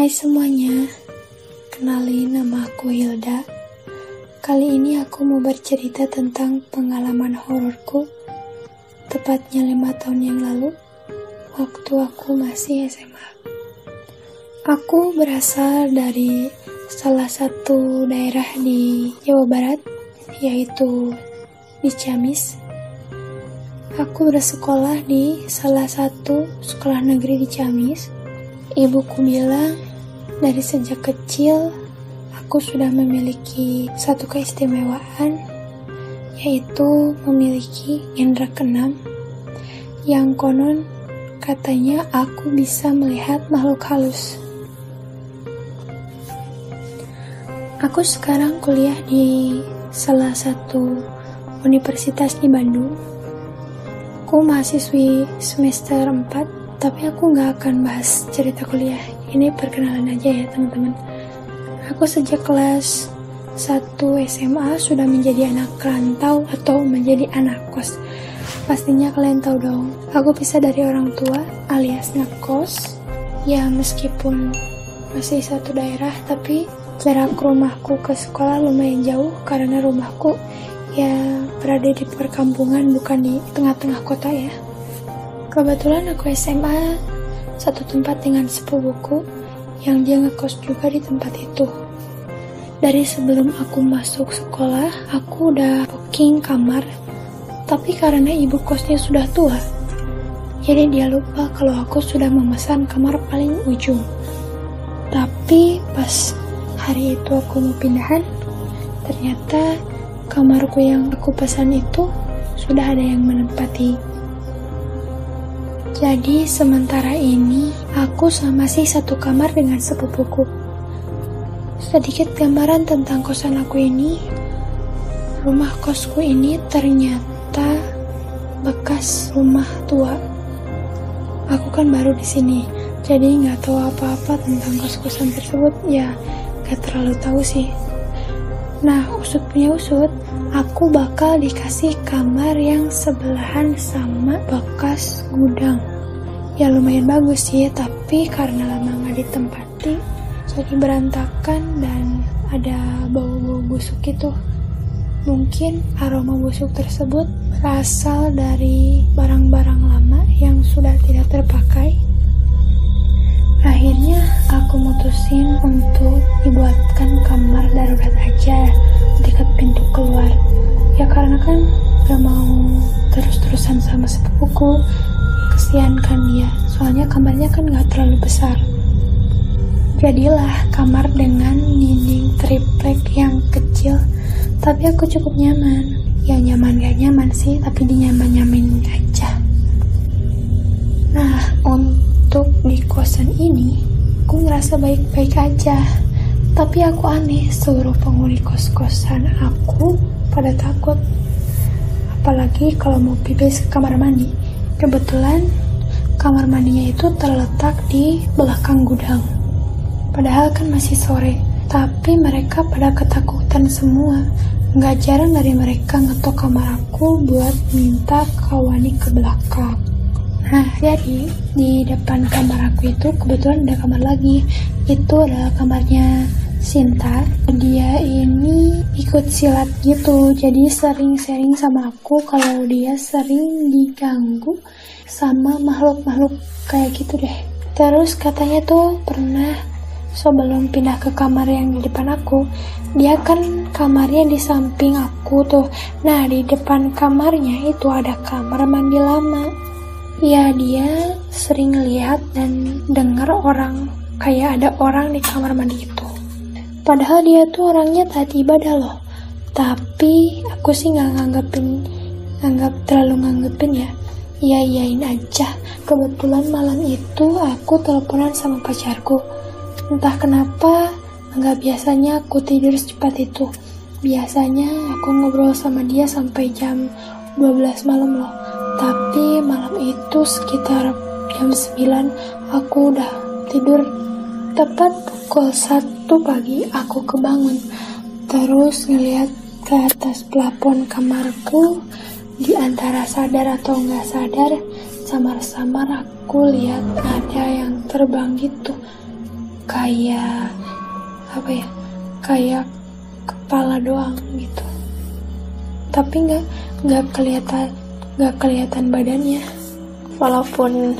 Hai semuanya, kenalin nama aku Hilda. Kali ini aku mau bercerita tentang pengalaman hororku, tepatnya 5 tahun yang lalu, waktu aku masih SMA. Aku berasal dari salah satu daerah di Jawa Barat, yaitu di Ciamis. Aku bersekolah di salah satu sekolah negeri di Ciamis. Ibuku bilang, dari sejak kecil, aku sudah memiliki satu keistimewaan, yaitu memiliki indera keenam, yang konon katanya aku bisa melihat makhluk halus. Aku sekarang kuliah di salah satu universitas di Bandung. Aku mahasiswi semester 4, tapi aku gak akan bahas cerita kuliah. Ini perkenalan aja ya teman-teman. Aku sejak kelas 1 SMA sudah menjadi anak rantau atau menjadi anak kos. Pastinya kalian tahu dong, aku pisah dari orang tua alias ngekos. Ya meskipun masih satu daerah, tapi jarak rumahku ke sekolah lumayan jauh karena rumahku ya berada di perkampungan, bukan di tengah-tengah kota ya. Kebetulan aku SMA satu tempat dengan sepupuku yang dia ngekos juga di tempat itu. Dari sebelum aku masuk sekolah, aku udah booking kamar, tapi karena ibu kosnya sudah tua, jadi dia lupa kalau aku sudah memesan kamar paling ujung. Tapi pas hari itu aku mau pindahan, ternyata kamarku yang aku pesan itu sudah ada yang menempati. Jadi sementara ini aku masih satu kamar dengan sepupuku. Sedikit gambaran tentang kosan aku ini. Rumah kosku ini ternyata bekas rumah tua. Aku kan baru di sini, jadi nggak tahu apa-apa tentang kos-kosan tersebut. Ya, nggak terlalu tahu sih. Nah, usut punya usut, aku bakal dikasih kamar yang sebelahan sama bekas gudang. Ya lumayan bagus sih, tapi karena lama gak ditempati, jadi berantakan dan ada bau-bau busuk gitu. Mungkin aroma busuk tersebut berasal dari barang-barang lama yang sudah tidak terpakai. Akhirnya aku mutusin untuk dibuatkan kamar darurat aja dekat pintu keluar. Ya karena kan gak mau terus-terusan sama sepupuku, kesian kan dia, soalnya kamarnya kan gak terlalu besar. Jadilah kamar dengan dinding triplek yang kecil, tapi aku cukup nyaman. Ya nyaman gak nyaman sih, tapi dinyaman-nyamain aja. Nah, untuk di kosan ini, aku ngerasa baik-baik aja. Tapi aku aneh, seluruh penghuni kos-kosan aku pada takut. Apalagi kalau mau pipis ke kamar mandi. Kebetulan kamar mandinya itu terletak di belakang gudang. Padahal kan masih sore, tapi mereka pada ketakutan semua. Gak jarang dari mereka ngetok kamar aku buat minta kawani ke belakang. Nah, jadi di depan kamar aku itu kebetulan ada kamar lagi. Itu adalah kamarnya Sinta. Dia ini ikut silat gitu, jadi sering sharing sama aku kalau dia sering diganggu sama makhluk-makhluk kayak gitu deh. Terus katanya tuh pernah sebelum pindah ke kamar yang di depan aku, dia kan kamarnya di samping aku tuh. Nah, di depan kamarnya itu ada kamar mandi lama. Ya, dia sering lihat dan dengar kayak ada orang di kamar mandi itu. Padahal dia tuh orangnya taat ibadah loh. Tapi aku sih terlalu nganggepin ya. Iya-iyain aja. Kebetulan malam itu aku teleponan sama pacarku. Entah kenapa nggak biasanya aku tidur secepat itu. Biasanya aku ngobrol sama dia sampai jam 12 malam loh. Tapi malam itu sekitar jam 9 aku udah tidur. Tepat pukul 1 pagi aku kebangun. Terus ngeliat ke atas plafon kamarku. Di antara sadar atau nggak sadar, samar-samar aku lihat ada yang terbang gitu. kayak kayak kepala doang gitu, tapi nggak kelihatan badannya. Walaupun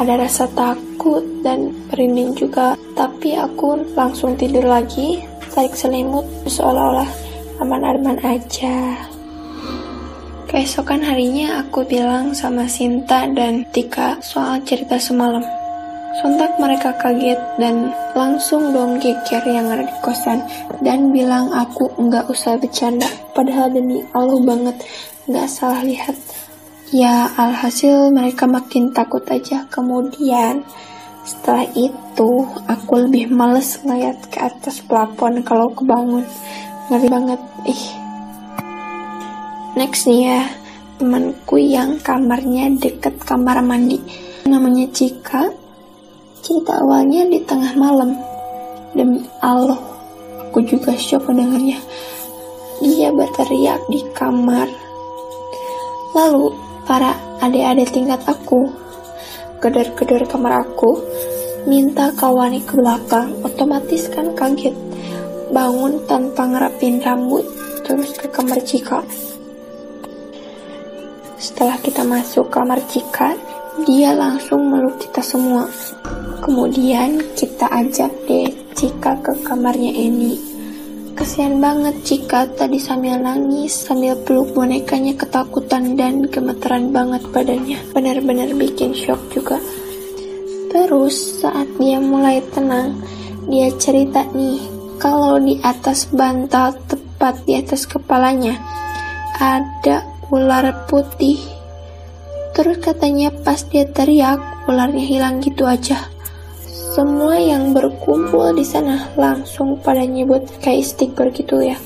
ada rasa takut dan merinding juga, tapi aku langsung tidur lagi, tarik selimut seolah-olah aman-aman aja. Keesokan harinya aku bilang sama Sinta dan Tika soal cerita semalam. Sontak mereka kaget dan langsung dong geger yang ada di kosan dan bilang aku nggak usah bercanda, padahal demi Allah banget nggak salah lihat. Ya alhasil mereka makin takut aja. Kemudian setelah itu aku lebih males ngeliat ke atas plafon kalau kebangun, ngeri banget. Next nih ya, temanku yang kamarnya deket kamar mandi, namanya Cika. Cerita awalnya di tengah malam. Demi Allah, aku juga shock mendengarnya. Dia berteriak di kamar. Lalu para adik-adik tingkat aku gedor-gedor kamar aku, minta kawannya ke belakang. Otomatis kan kaget, bangun tanpa ngerapin rambut, terus ke kamar Cika. Setelah kita masuk kamar Cika, dia langsung meluk kita semua. Kemudian kita ajak deh Cika ke kamarnya Eni. Kasian banget Cika tadi sambil nangis, sambil peluk bonekanya, ketakutan dan gemeteran banget badannya. Benar-benar bikin shock juga. Terus saat dia mulai tenang, dia cerita nih, kalau di atas bantal tepat di atas kepalanya ada ular putih. Terus katanya pas dia teriak, ularnya hilang gitu aja. Semua yang berkumpul di sana langsung pada nyebut kayak stiker gitu ya.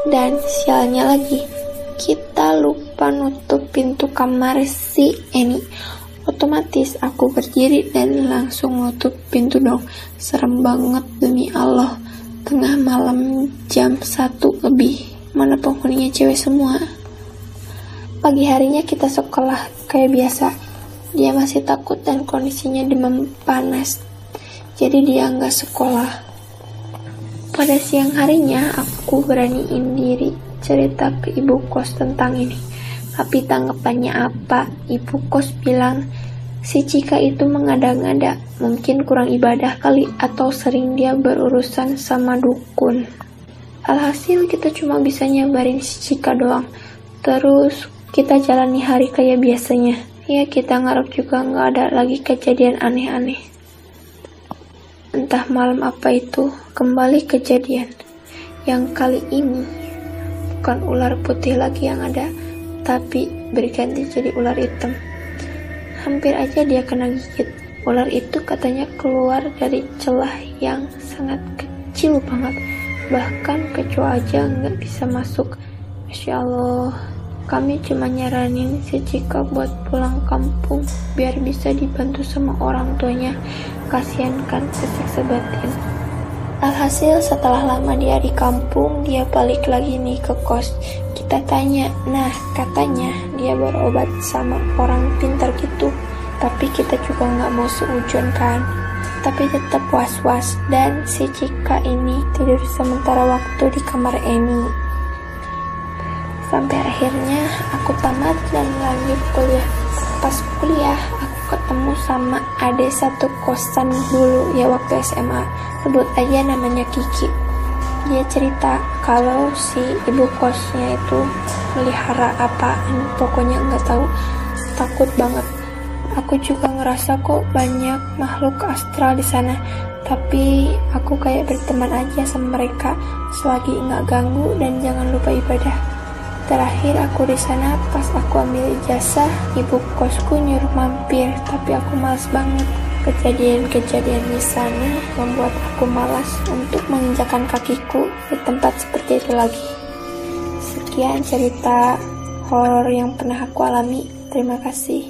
Dan sialnya lagi, kita lupa nutup pintu kamar si Eni. Otomatis aku berdiri dan langsung nutup pintu dong. Serem banget demi Allah. Tengah malam jam 1 lebih. Mana penghuninya cewek semua. Pagi harinya kita sekolah kayak biasa. Dia masih takut dan kondisinya demam panas, jadi dia nggak sekolah. Pada siang harinya aku beraniin diri cerita ke ibu kos tentang ini. Tapi tanggapannya apa? Ibu kos bilang si Cika itu mengada-ngada, mungkin kurang ibadah kali atau sering dia berurusan sama dukun. Alhasil kita cuma bisa nyabarin si Cika doang. Terus kita jalani hari kayak biasanya. Ya kita ngarep juga nggak ada lagi kejadian aneh-aneh. Entah malam apa itu, kembali kejadian. Yang kali ini bukan ular putih lagi yang ada, tapi berganti jadi ular hitam. Hampir aja dia kena gigit. Ular itu katanya keluar dari celah yang sangat kecil banget. Bahkan kecoa aja nggak bisa masuk. Masya Allah. Kami cuma nyaranin si Cika buat pulang kampung biar bisa dibantu sama orang tuanya. Kasian kan kesiksa batin. Alhasil setelah lama dia di kampung, dia balik lagi nih ke kos. Kita tanya, nah katanya dia berobat sama orang pintar gitu. Tapi kita juga nggak mau seujon kan. Tapi tetap was-was dan si Cika ini tidur sementara waktu di kamar Eni. Sampai akhirnya aku tamat dan lanjut kuliah. Pas kuliah, aku ketemu sama adik satu kosan dulu ya waktu SMA. Sebut aja namanya Kiki. Dia cerita kalau si ibu kosnya itu melihara apaan, pokoknya nggak tahu. Takut banget. Aku juga ngerasa kok banyak makhluk astral di sana. Tapi aku kayak berteman aja sama mereka selagi nggak ganggu dan jangan lupa ibadah. Terakhir aku di sana pas aku ambil ijazah, ibu kosku nyuruh mampir, tapi aku malas banget. Kejadian-kejadian di sana membuat aku malas untuk menginjakan kakiku di tempat seperti itu lagi. Sekian cerita horor yang pernah aku alami. Terima kasih.